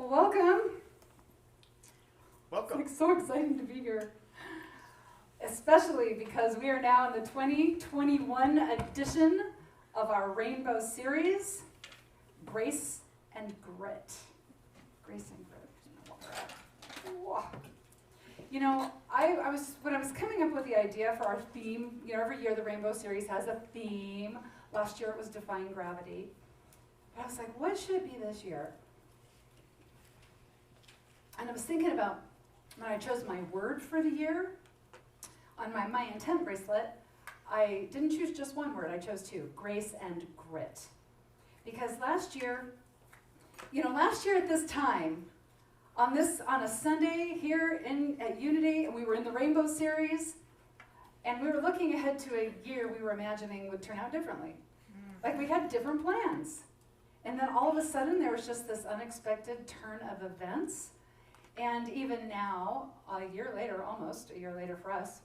Well, welcome. Welcome. It's so exciting to be here, especially because we are now in the 2021 edition of our Rainbow Series, Grace and Grit. Grace and Grit. Whoa. You know, when I was coming up with the idea for our theme, you know, every year the Rainbow Series has a theme. Last year it was Defying Gravity. But I was like, what should it be this year? And I was thinking about when I chose my word for the year. On my intent bracelet, I didn't choose just one word, I chose two, grace and grit. Because last year at this time, on a Sunday here at Unity, we were in the Rainbow Series, and we were looking ahead to a year we were imagining would turn out differently. Like we had different plans. And then all of a sudden there was just this unexpected turn of events. And even now, almost a year later for us,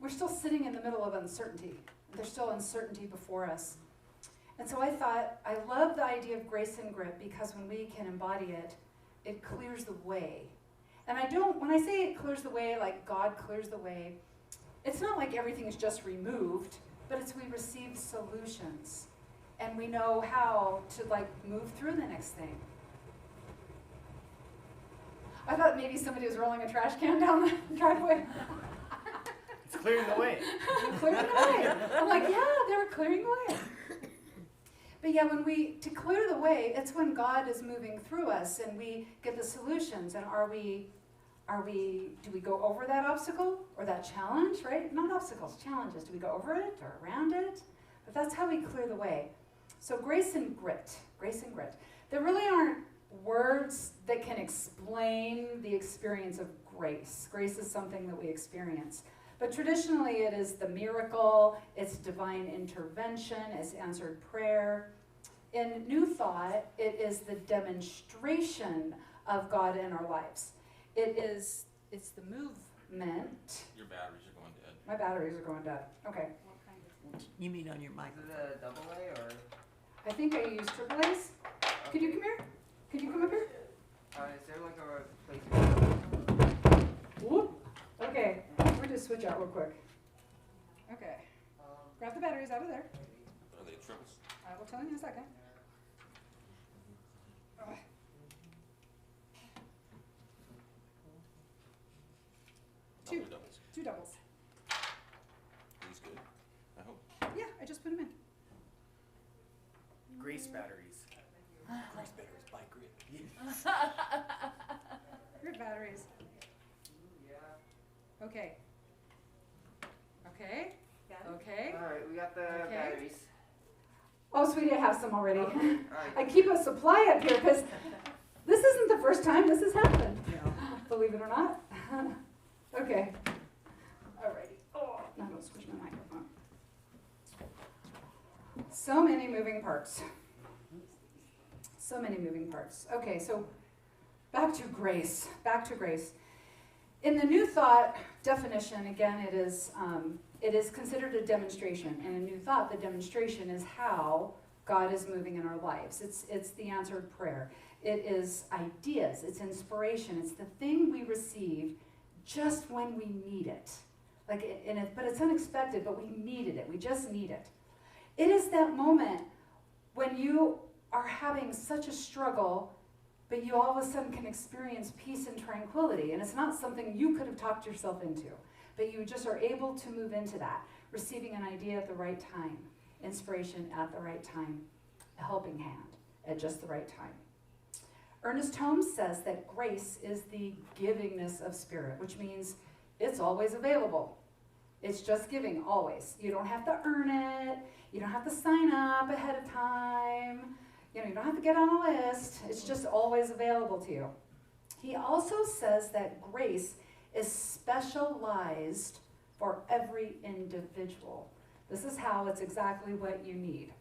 we're still sitting in the middle of uncertainty. There's still uncertainty before us. And so I thought, I love the idea of grace and grit because when we can embody it, it clears the way. And when I say it clears the way, like God clears the way, it's not like everything is just removed, but it's we receive solutions. And we know how to move through the next thing. I thought maybe somebody was rolling a trash can down the driveway. It's clearing the way. Clearing the way. I'm like, yeah, they were clearing the way. But yeah, to clear the way, it's when God is moving through us and we get the solutions. And do we go over that obstacle or that challenge, right? Not obstacles, challenges. Do we go over it or around it? But that's how we clear the way. So grace and grit. There really aren't words that can explain the experience of grace. Grace is something that we experience. But traditionally it is the miracle, it's divine intervention, it's answered prayer. In New Thought, it is the demonstration of God in our lives. It's the movement. Your batteries are going dead. My batteries are going dead. Okay. What kind of? You mean on your mic? Is it a double A or? I think I use triple A's. Could you come here? Could you come up here? Is there like a place? Whoop. Okay. We're just switch out real quick. Okay. Grab the batteries out of there. Are they triples? I will tell you in a second. Two. Doubles. Two doubles. These good. I hope. Yeah, I just put them in. Grace batteries. Grace batteries by grit. Grid batteries. Okay. Okay. Okay. Alright, we got the Okay. batteries. Oh, sweetie, I have some already. Alright. I keep a supply up here because this isn't the first time this has happened. Believe it or not. Okay. Alrighty. Oh, now I'm going to switch my microphone. So many moving parts. So many moving parts. Okay, so back to grace. In the New Thought definition, again, it is considered a demonstration. And in New Thought, the demonstration is how God is moving in our lives. It's the answered prayer. It is ideas. It's inspiration. It's the thing we receive just when we need it. But it's unexpected, but we needed it. We just need it. It is that moment when you are having such a struggle, but you all of a sudden can experience peace and tranquility. And it's not something you could have talked yourself into, but you just are able to move into that, receiving an idea at the right time, inspiration at the right time, a helping hand at just the right time. Ernest Holmes says that grace is the givingness of spirit, which means it's always available. It's just giving, always. You don't have to earn it. You don't have to sign up ahead of time. You don't have to get on a list. It's just always available to you. He also says that grace is specialized for every individual. This is how it's exactly what you need.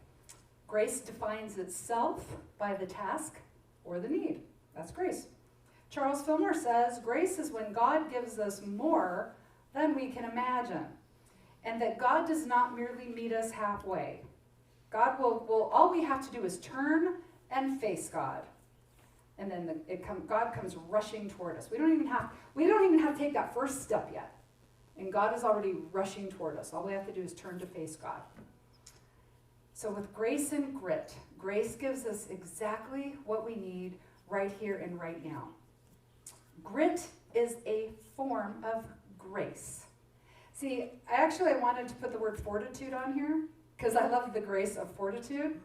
Grace defines itself by the task or the need. That's grace. Charles Fillmore says, grace is when God gives us more than we can imagine, and that God does not merely meet us halfway. God will all we have to do is turn and face God. And then God comes rushing toward us. We don't even have to take that first step yet. And God is already rushing toward us. All we have to do is turn to face God. So with grace and grit, grace gives us exactly what we need right here and right now. Grit is a form of grace. See, I wanted to put the word fortitude on here because I love the grace of fortitude,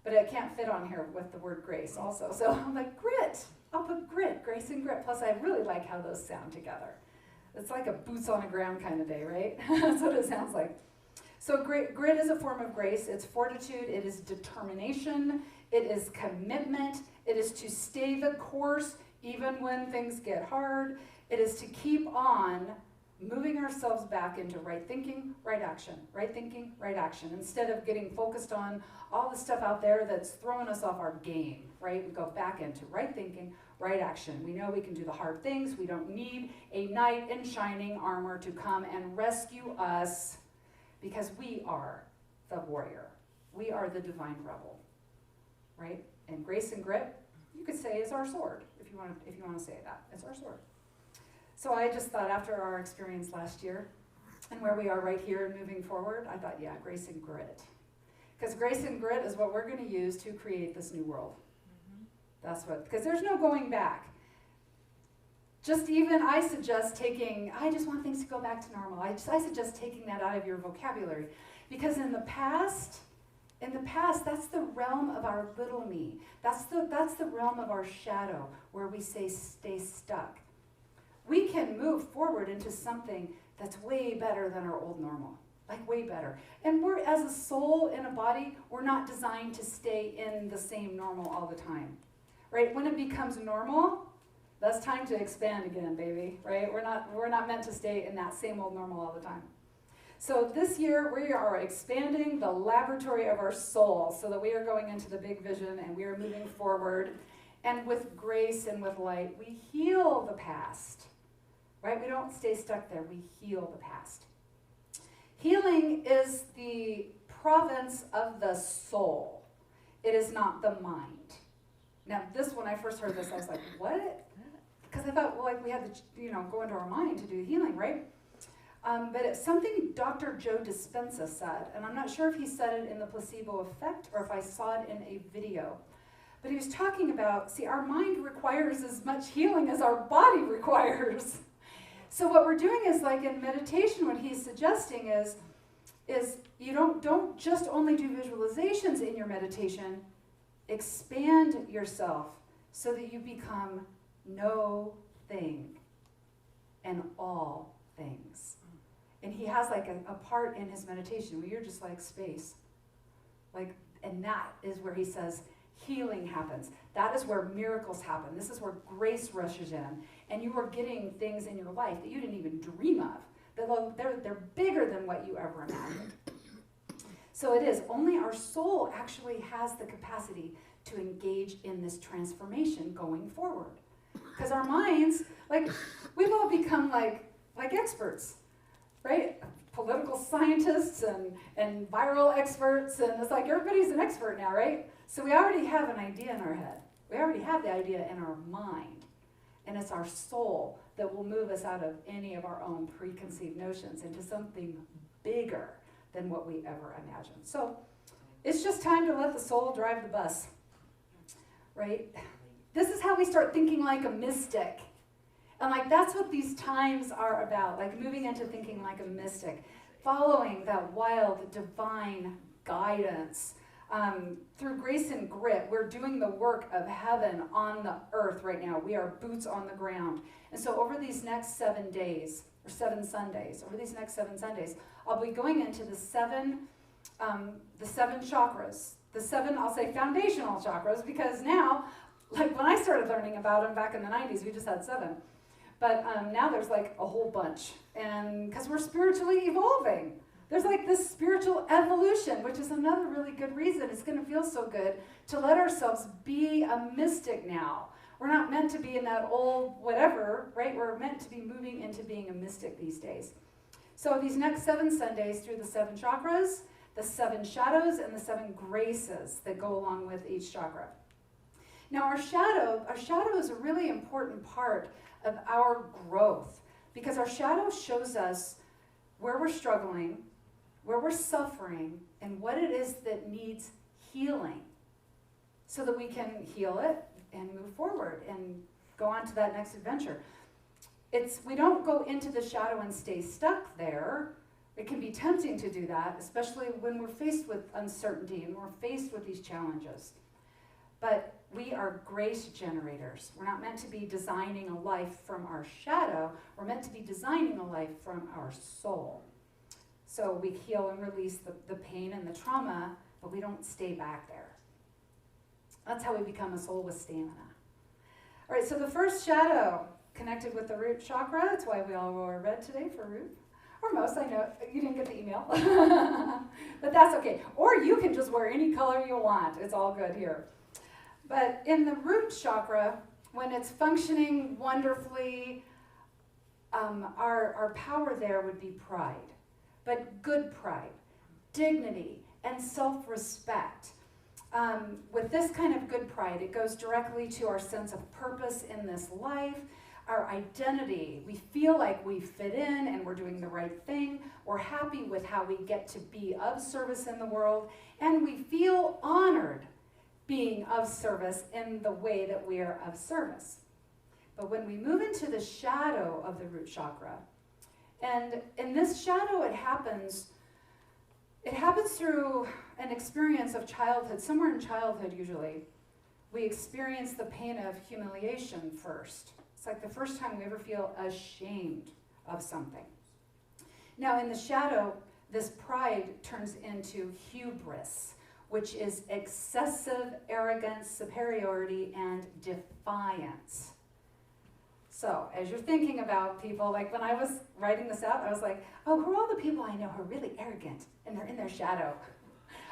but it can't fit on here with the word grace also. So I'm like, grit. I'll put grit, grace and grit. Plus, I really like how those sound together. It's like a boots on the ground kind of day, right? That's what it sounds like. So grit is a form of grace. It's fortitude. It is determination. It is commitment. It is to stay the course even when things get hard. It is to keep on moving ourselves back into right thinking, right action, right thinking, right action, instead of getting focused on all the stuff out there that's throwing us off our game, right? We go back into right thinking, right action. We know we can do the hard things. We don't need a knight in shining armor to come and rescue us because we are the warrior. We are the divine rebel, right? And grace and grit, you could say, is our sword, if you want to say that. It's our sword. So I just thought after our experience last year and where we are right here and moving forward, I thought, yeah, grace and grit. Because grace and grit is what we're going to use to create this new world. That's what, because there's no going back. Just even, I suggest taking, I just want things to go back to normal. I suggest taking that out of your vocabulary. Because in the past, that's the realm of our little me. That's the realm of our shadow, where we say stay stuck. We can move forward into something that's way better than our old normal. Like way better. And we're, as a soul in a body, we're not designed to stay in the same normal all the time. Right? When it becomes normal, that's time to expand again, baby. Right? We're not meant to stay in that same old normal all the time. So this year, we are expanding the laboratory of our soul so that we are going into the big vision and we are moving forward. And with grace and with light, we heal the past. Right? We don't stay stuck there. We heal the past. Healing is the province of the soul. It is not the mind. Now, when I first heard this, I was like, what? Because I thought, well, like we had to, go into our mind to do healing, right? But it's something Dr. Joe Dispenza said, and I'm not sure if he said it in the placebo effect or if I saw it in a video. But he was talking about, our mind requires as much healing as our body requires. So what we're doing is, like in meditation, what he's suggesting is you don't just only do visualizations in your meditation. Expand yourself so that you become no thing and all things. And he has like a part in his meditation where you're just like space. And that is where he says healing happens. That is where miracles happen. This is where grace rushes in. And you are getting things in your life that you didn't even dream of. They're bigger than what you ever imagined. So it is. Only our soul actually has the capacity to engage in this transformation going forward. Because our minds, we've all become like experts, right? Political scientists and viral experts, and it's like everybody's an expert now, right? So we already have an idea in our head. We already have the idea in our mind. And it's our soul that will move us out of any of our own preconceived notions into something bigger than what we ever imagined. So it's just time to let the soul drive the bus, right? This is how we start thinking like a mystic. And that's what these times are about, moving into thinking like a mystic, following that wild, divine guidance. Through grace and grit, we're doing the work of heaven on the earth right now. We are boots on the ground. And so over these next 7 days, or 7 Sundays, I'll be going into the seven chakras, the 7, I'll say, foundational chakras, because now, when I started learning about them back in the 90s, we just had 7. But now there's a whole bunch. And because we're spiritually evolving. There's this spiritual evolution, which is another really good reason it's going to feel so good to let ourselves be a mystic now. We're not meant to be in that old whatever, right? We're meant to be moving into being a mystic these days. So these next 7 Sundays through the 7 chakras, the 7 shadows, and the 7 graces that go along with each chakra. Now our shadow is a really important part of our growth because our shadow shows us where we're struggling, where we're suffering, and what it is that needs healing so that we can heal it and move forward and go on to that next adventure. We don't go into the shadow and stay stuck there. It can be tempting to do that, especially when we're faced with uncertainty and we're faced with these challenges. But we are grace generators. We're not meant to be designing a life from our shadow. We're meant to be designing a life from our soul. So we heal and release the pain and the trauma, but we don't stay back there. That's how we become a soul with stamina. All right, so the first shadow connected with the root chakra. That's why we all wore red today for root. Or most, I know. You didn't get the email. But that's okay. Or you can just wear any color you want. It's all good here. But in the root chakra, when it's functioning wonderfully, our power there would be pride. But good pride, dignity, and self-respect. With this kind of good pride, it goes directly to our sense of purpose in this life, our identity. We feel like we fit in and we're doing the right thing. We're happy with how we get to be of service in the world, and we feel honored being of service in the way that we are of service. But when we move into the shadow of the root chakra, and in this shadow it happens through an experience of childhood. Somewhere in childhood, usually, we experience the pain of humiliation first. It's like the first time we ever feel ashamed of something. Now, in the shadow, this pride turns into hubris, which is excessive arrogance, superiority, and defiance. So, as you're thinking about people, like when I was writing this out, I was like, oh, who are all the people I know who are really arrogant and they're in their shadow?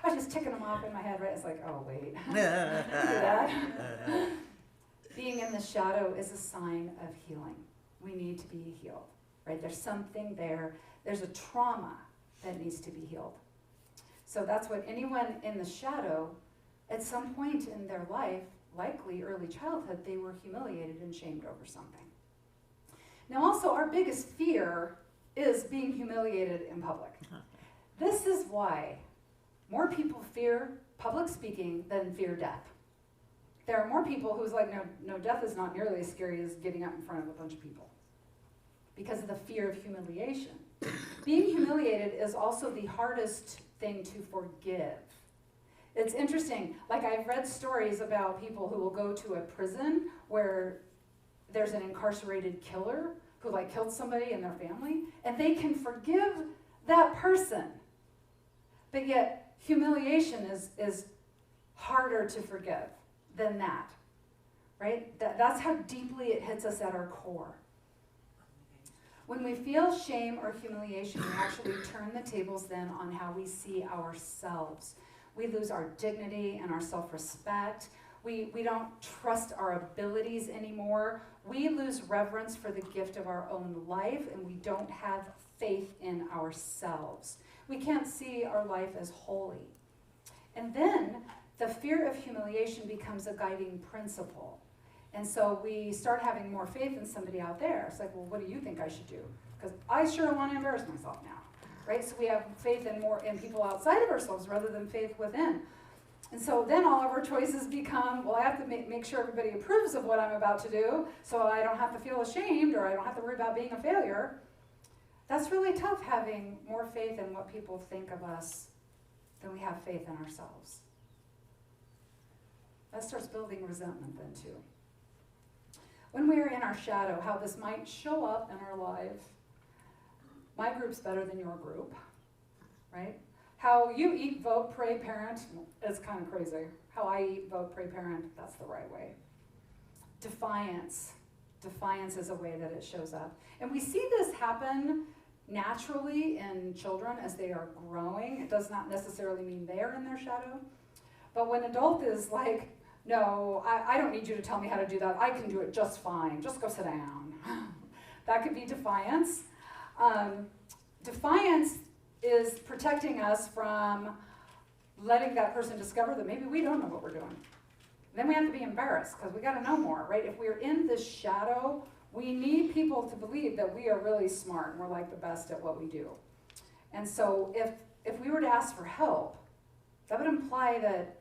I was just ticking them off in my head, right? It's like, oh, wait. that. Being in the shadow is a sign of healing. We need to be healed, right? There's something there. There's a trauma that needs to be healed. So that's what anyone in the shadow, at some point in their life, likely early childhood, they were humiliated and shamed over something. Now also, our biggest fear is being humiliated in public. This is why more people fear public speaking than fear death. There are more people who's like, no, death is not nearly as scary as getting up in front of a bunch of people because of the fear of humiliation. Being humiliated is also the hardest thing to forgive. It's interesting, like I've read stories about people who will go to a prison where there's an incarcerated killer who like killed somebody in their family, and they can forgive that person. But yet, humiliation is harder to forgive than that, right? That's how deeply it hits us at our core. When we feel shame or humiliation, we actually turn the tables then on how we see ourselves. We lose our dignity and our self-respect. We don't trust our abilities anymore. We lose reverence for the gift of our own life, and we don't have faith in ourselves. We can't see our life as holy. And then the fear of humiliation becomes a guiding principle. And so we start having more faith in somebody out there. It's like, well, what do you think I should do? Because I sure want to embarrass myself now, right? So we have faith in people outside of ourselves rather than faith within. And so then all of our choices become, well, I have to make sure everybody approves of what I'm about to do so I don't have to feel ashamed or I don't have to worry about being a failure. That's really tough, having more faith in what people think of us than we have faith in ourselves. That starts building resentment then too. When we are in our shadow, how this might show up in our life. My group's better than your group, right? How you eat, vote, pray, parent is kind of crazy. How I eat, vote, pray, parent, that's the right way. Defiance. Defiance is a way that it shows up. And we see this happen naturally in children as they are growing. It does not necessarily mean they are in their shadow. But when adult is like, no, I don't need you to tell me how to do that. I can do it just fine. Just go sit down. That could be defiance. Defiance is protecting us from letting that person discover that maybe we don't know what we're doing. Then we have to be embarrassed because we got to know more, right? If we're in this shadow, we need people to believe that we are really smart and we're like the best at what we do. And so if we were to ask for help, that would imply that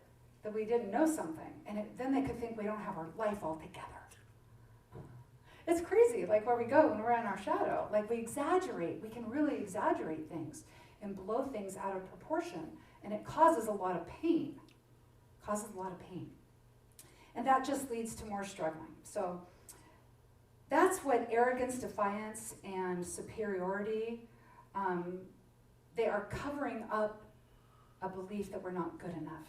we didn't know something. And then they could think we don't have our life all together. It's crazy, like where we go when we're in our shadow. Like we exaggerate. We can really exaggerate things and blow things out of proportion. And it causes a lot of pain. And that just leads to more struggling. So that's what arrogance, defiance, and superiority, they are covering up a belief that we're not good enough.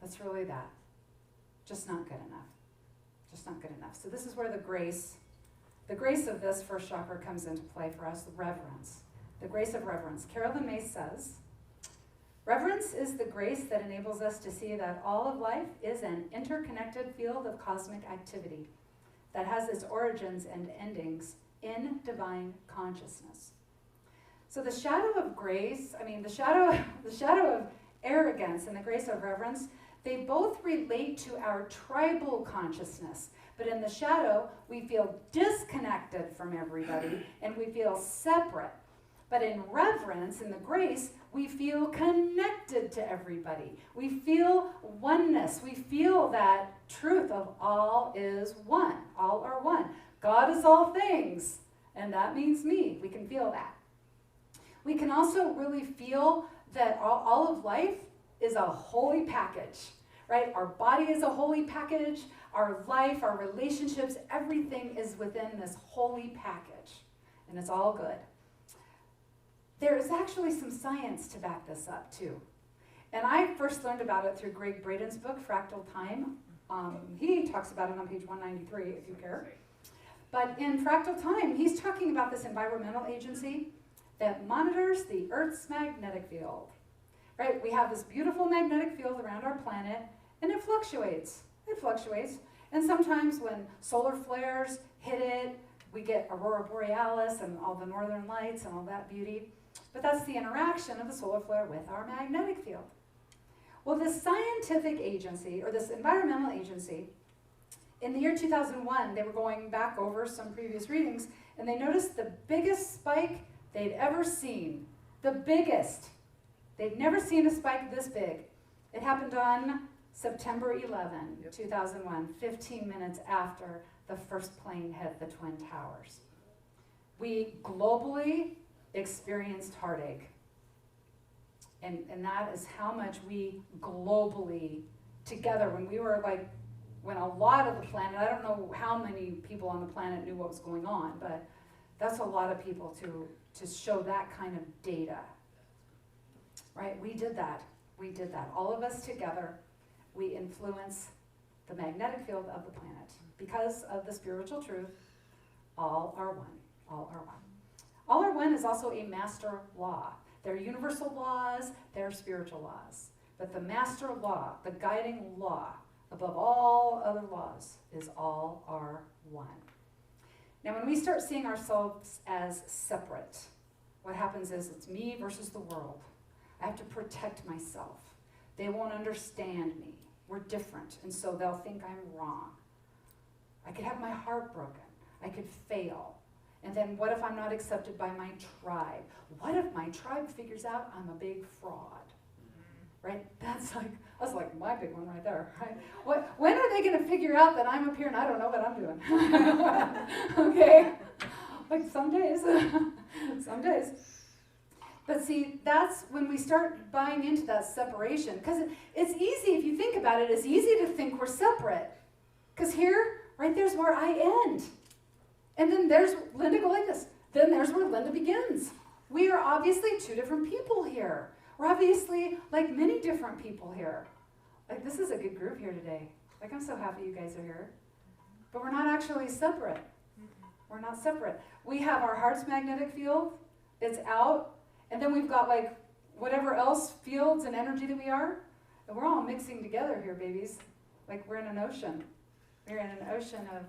That's really that. Just not good enough. So this is where the grace of this first chakra comes into play for us, the reverence. The grace of reverence. Carolyn May says, reverence is the grace that enables us to see that all of life is an interconnected field of cosmic activity that has its origins and endings in divine consciousness. So the shadow of grace, the shadow of arrogance and the grace of reverence, they both relate to our tribal consciousness. But in the shadow, we feel disconnected from everybody and we feel separate. But in reverence, in the grace, we feel connected to everybody. We feel oneness. We feel that truth of all is one. All are one. God is all things, and that means me. We can feel that. We can also really feel that all of life is a holy package, right? Our body is a holy package. Our life, our relationships, everything is within this holy package, and it's all good. There is actually some science to back this up, too. And I first learned about it through Greg Braden's book, Fractal Time. He talks about it on page 193, if you care. But in Fractal Time, he's talking about this environmental agency that monitors the Earth's magnetic field. Right? We have this beautiful magnetic field around our planet, and it fluctuates. And sometimes when solar flares hit it, we get aurora borealis and all the northern lights and all that beauty. But that's the interaction of the solar flare with our magnetic field. Well, this scientific agency, or this environmental agency, in the year 2001, they were going back over some previous readings, and they noticed the biggest spike they'd ever seen. The biggest. They'd never seen a spike this big. It happened on September 11, 2001, 15 minutes after the first plane hit the Twin Towers. We globally experienced heartache. And that is how much we globally, together, when a lot of the planet, I don't know how many people on the planet knew what was going on, but that's a lot of people to show that kind of data. Right? We did that. All of us together, we influence the magnetic field of the planet. Because of the spiritual truth, all are one. All are one is also a master law. There are universal laws, there are spiritual laws. But the master law, the guiding law, above all other laws, is all are one. Now, when we start seeing ourselves as separate, what happens is it's me versus the world. I have to protect myself. They won't understand me. We're different, and so they'll think I'm wrong. I could have my heart broken. I could fail. And then what if I'm not accepted by my tribe? What if my tribe figures out I'm a big fraud? Right? That's like my big one right there. Right? When are they going to figure out that I'm up here and I don't know what I'm doing? Okay? Like some days. But see, that's when we start buying into that separation. Because it's easy, if you think about it, it's easy to think we're separate. Because here, right there's where I end. And then there's Linda go like this. Then there's where Linda begins. We are obviously two different people here. We're obviously like many different people here. Like this is a good group here today. Like I'm so happy you guys are here. But we're not actually separate. We're not separate. We have our heart's magnetic field. It's out. And then we've got like whatever else fields and energy that we are. And we're all mixing together here, babies. Like we're in an ocean. We're in an ocean of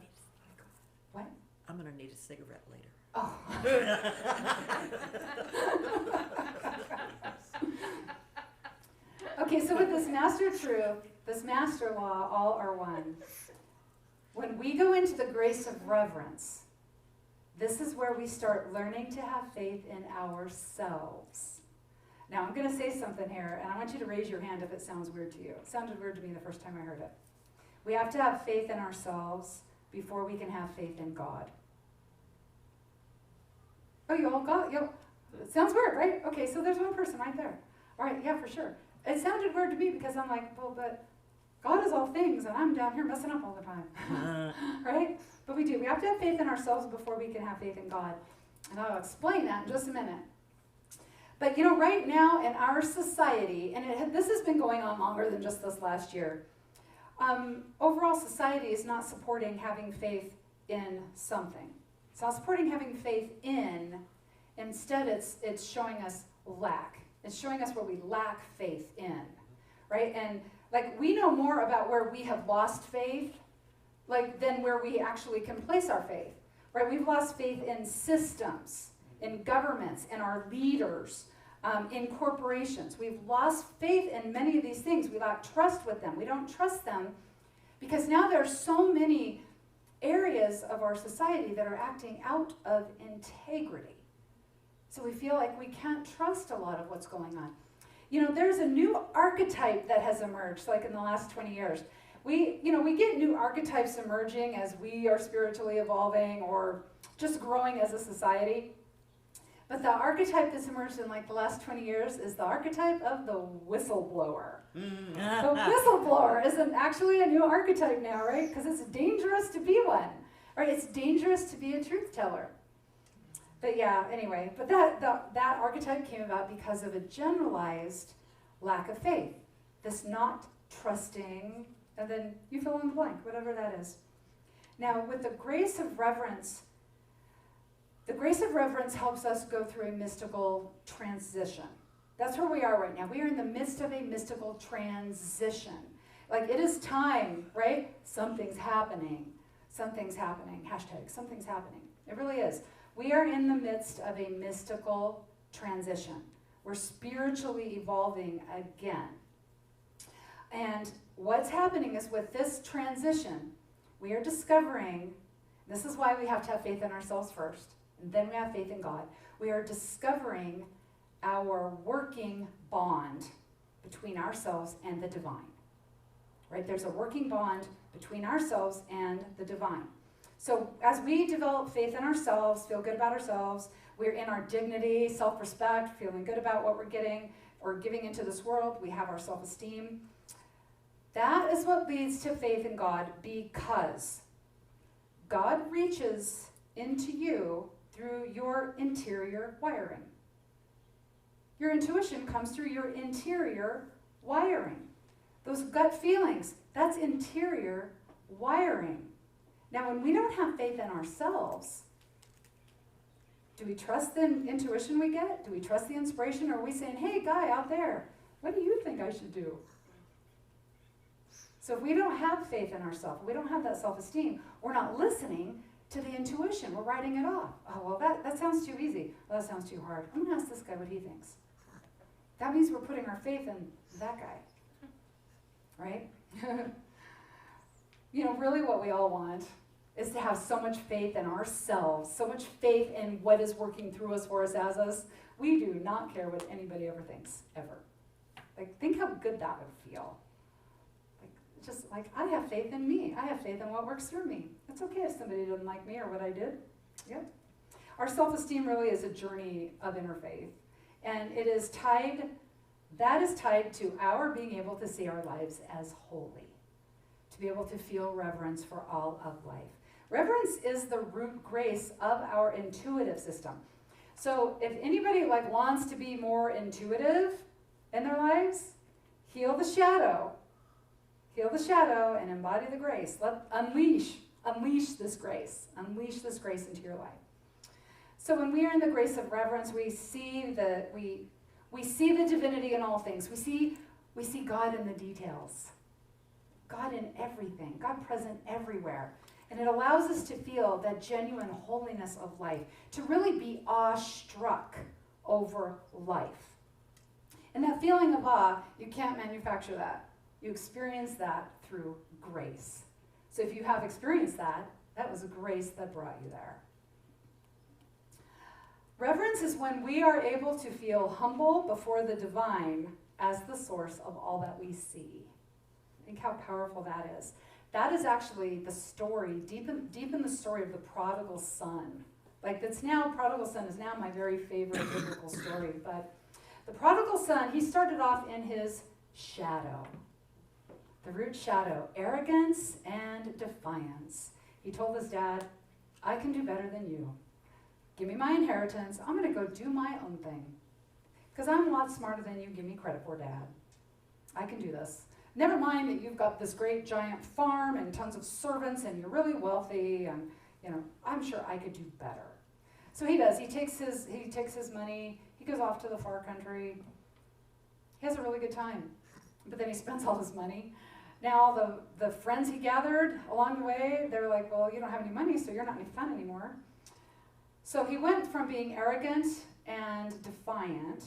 what? I'm going to need a cigarette later. Oh. Okay, so with this master truth, this master law, all are one. When we go into the grace of reverence, this is where we start learning to have faith in ourselves. Now, I'm going to say something here, and I want you to raise your hand if it sounds weird to you. It sounded weird to me the first time I heard it. We have to have faith in ourselves before we can have faith in God. Oh, you all got it? It sounds weird, right? Okay, so there's one person right there. All right, yeah, for sure. It sounded weird to me because I'm like, well, but God is all things, and I'm down here messing up all the time. Right? But we do. We have to have faith in ourselves before we can have faith in God. And I'll explain that in just a minute. But, right now in our society, and this has been going on longer than just this last year, overall society is not supporting having faith in something. It's not supporting having faith in. Instead, it's showing us lack. It's showing us where we lack faith in, right? And we know more about where we have lost faith, than where we actually can place our faith, right? We've lost faith in systems, in governments, in our leaders, in corporations. We've lost faith in many of these things. We lack trust with them. We don't trust them because now there are so many areas of our society that are acting out of integrity. So we feel like we can't trust a lot of what's going on. There's a new archetype that has emerged, in the last 20 years. We get new archetypes emerging as we are spiritually evolving or just growing as a society. But the archetype that's emerged in the last 20 years is the archetype of the whistleblower. The whistleblower is actually a new archetype now, right? Because it's dangerous to be one, right? It's dangerous to be a truth teller. But yeah, anyway, but that archetype came about because of a generalized lack of faith. This not trusting, and then you fill in the blank, whatever that is. Now, with the grace of reverence helps us go through a mystical transition. That's where we are right now. We are in the midst of a mystical transition. It is time, right? Something's happening. Something's happening. Hashtag, something's happening. It really is. We are in the midst of a mystical transition. We're spiritually evolving again. And what's happening is with this transition, we are discovering, this is why we have to have faith in ourselves first, and then we have faith in God. We are discovering our working bond between ourselves and the divine. Right? There's a working bond between ourselves and the divine. So as we develop faith in ourselves, feel good about ourselves, we're in our dignity, self-respect, feeling good about what we're getting or giving into this world, we have our self-esteem. That is what leads to faith in God, because God reaches into you through your interior wiring. Your intuition comes through your interior wiring. Those gut feelings, that's interior wiring. Now, when we don't have faith in ourselves, do we trust the intuition we get? Do we trust the inspiration? Or are we saying, hey, guy out there, what do you think I should do? So if we don't have faith in ourselves, we don't have that self-esteem, we're not listening to the intuition. We're writing it off. Oh, well, that sounds too easy. Well, that sounds too hard. I'm going to ask this guy what he thinks. That means we're putting our faith in that guy. Right? Really what we all want is to have so much faith in ourselves, so much faith in what is working through us, for us, as us. We do not care what anybody ever thinks, ever. Think how good that would feel. I have faith in me. I have faith in what works through me. It's okay if somebody doesn't like me or what I did. Yep. Our self-esteem really is a journey of inner faith. And that is tied to our being able to see our lives as holy. To be able to feel reverence for all of life. Reverence is the root grace of our intuitive system. So if anybody wants to be more intuitive in their lives, heal the shadow. Heal the shadow and embody the grace. Unleash this grace. Unleash this grace into your life. So when we are in the grace of reverence, we see the divinity in all things. We see God in the details. God in everything. God present everywhere. And it allows us to feel that genuine holiness of life, to really be awestruck over life. And that feeling of awe, you can't manufacture that. You experience that through grace. So if you have experienced that, that was a grace that brought you there. Reverence is when we are able to feel humble before the divine as the source of all that we see. Think how powerful that is. That is actually the story, deep in the story of the prodigal son. Like that's now, prodigal son is now my very favorite biblical story. But the prodigal son, he started off in his shadow. The root shadow, arrogance and defiance. He told his dad, I can do better than you. Give me my inheritance. I'm going to go do my own thing. Because I'm a lot smarter than you give me credit for, Dad. I can do this. Never mind that you've got this great giant farm and tons of servants and you're really wealthy and, I'm sure I could do better. So he does. He takes his money. He goes off to the far country. He has a really good time. But then he spends all his money. Now the friends he gathered along the way, they're like, well, you don't have any money, so you're not any fun anymore. So he went from being arrogant and defiant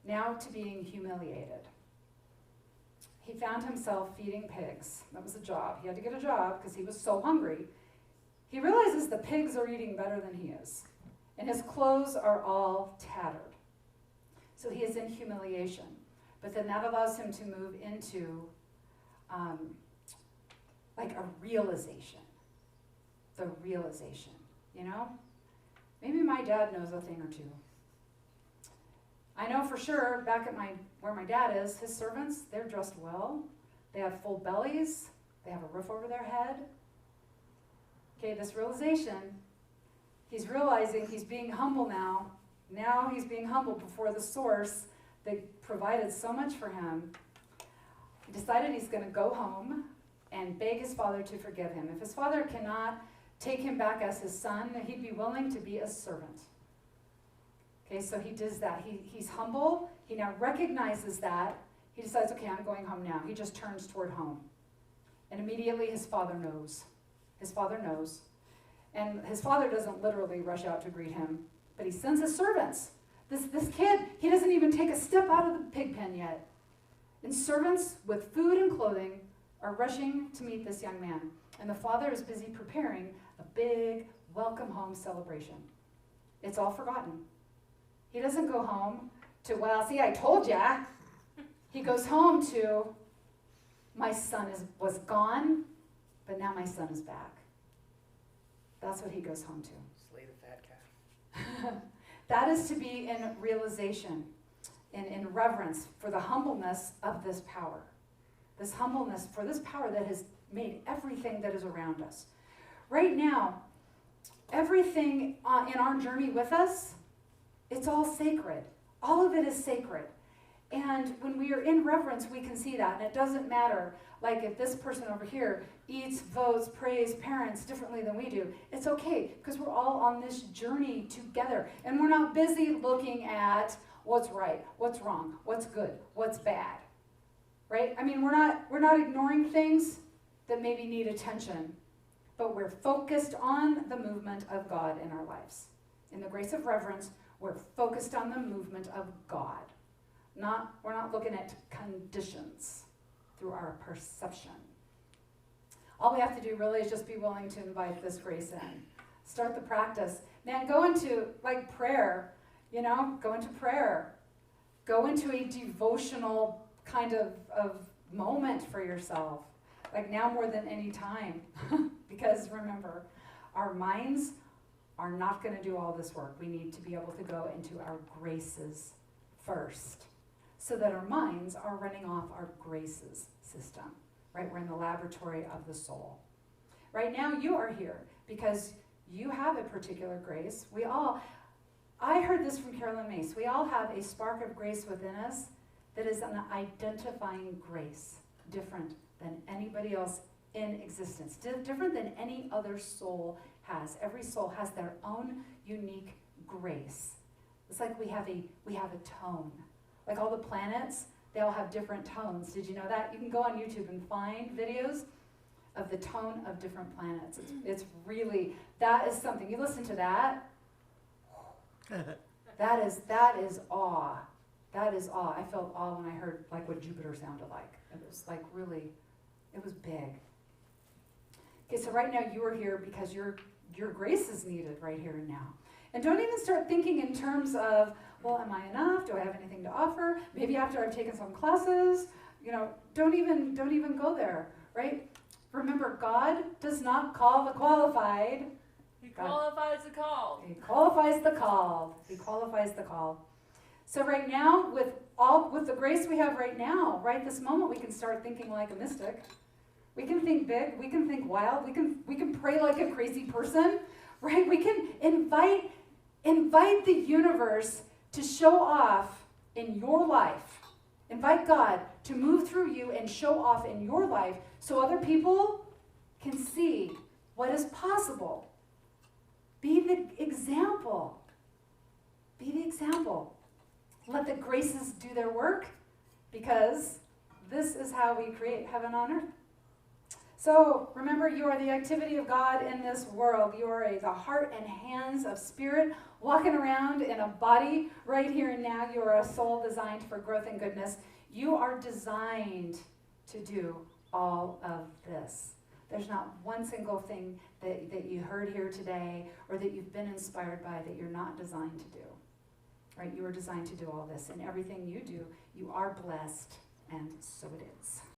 now to being humiliated. He found himself feeding pigs. That was a job. He had to get a job because he was so hungry. He realizes the pigs are eating better than he is, and his clothes are all tattered. So he is in humiliation. But then that allows him to move into like a realization. The realization, Maybe my dad knows a thing or two. I know for sure, back at where my dad is, his servants, they're dressed well. They have full bellies. They have a roof over their head. Okay, this realization, he's realizing he's being humble now. Now he's being humble before the source that provided so much for him. He decided he's going to go home and beg his father to forgive him. If his father cannot take him back as his son, he'd be willing to be a servant. Okay, so he does that. He's humble. He now recognizes that. He decides, okay, I'm going home now. He just turns toward home. And immediately his father knows. His father knows. And his father doesn't literally rush out to greet him, but he sends his servants. This kid, he doesn't even take a step out of the pig pen yet. And servants with food and clothing are rushing to meet this young man. And the father is busy preparing a big welcome home celebration. It's all forgotten. He doesn't go home to, well, see, I told ya. He goes home to, my son was gone, but now my son is back. That's what he goes home to. Slay the fat calf. That is to be in realization, in reverence for the humbleness of this power. This humbleness for this power that has made everything that is around us. Right now, everything in our journey with us, it's all sacred. All of it is sacred. And when we are in reverence, we can see that. And it doesn't matter, like if this person over here eats, votes, prays, parents differently than we do. It's okay, because we're all on this journey together. And we're not busy looking at what's right, what's wrong, what's good, what's bad. Right? I mean, we're not ignoring things that maybe need attention, but we're focused on the movement of God in our lives. In the grace of reverence, we're focused on the movement of God. We're not looking at conditions through our perception. All we have to do really is just be willing to invite this grace in. Start the practice. Man, go into like prayer, go into prayer. Go into a devotional kind of moment for yourself. Like now more than any time. Because remember, our minds are not going to do all this work. We need to be able to go into our graces first, so that our minds are running off our graces system, right? We're in the laboratory of the soul. Right now you are here because you have a particular grace. I heard this from Carolyn Mace, we all have a spark of grace within us that is an identifying grace, different than anybody else in existence, different than any other soul has. Every soul has their own unique grace. It's like we have a tone. Like all the planets, they all have different tones. Did you know that? You can go on YouTube and find videos of the tone of different planets. It's really, that is something. You listen to that, that is awe. That is awe. I felt awe when I heard like what Jupiter sounded like. It was like really, it was big. Okay, so right now you are here because your grace is needed right here and now. And don't even start thinking in terms of, well, am I enough? Do I have anything to offer? Maybe after I've taken some classes, don't even go there, right? Remember, God does not call the qualified. He qualifies the call. He qualifies the called. He qualifies the called. So right now, with the grace we have right now, right this moment, we can start thinking like a mystic. We can think big. We can think wild. We can pray like a crazy person, right? We can invite the universe to show off in your life. Invite God to move through you and show off in your life so other people can see what is possible. Be the example. Be the example. Let the graces do their work, because this is how we create heaven on earth. So remember, you are the activity of God in this world. You are the heart and hands of spirit walking around in a body right here and now. You are a soul designed for growth and goodness. You are designed to do all of this. There's not one single thing that you heard here today or that you've been inspired by that you're not designed to do. Right? You are designed to do all this. And everything you do, you are blessed, and so it is.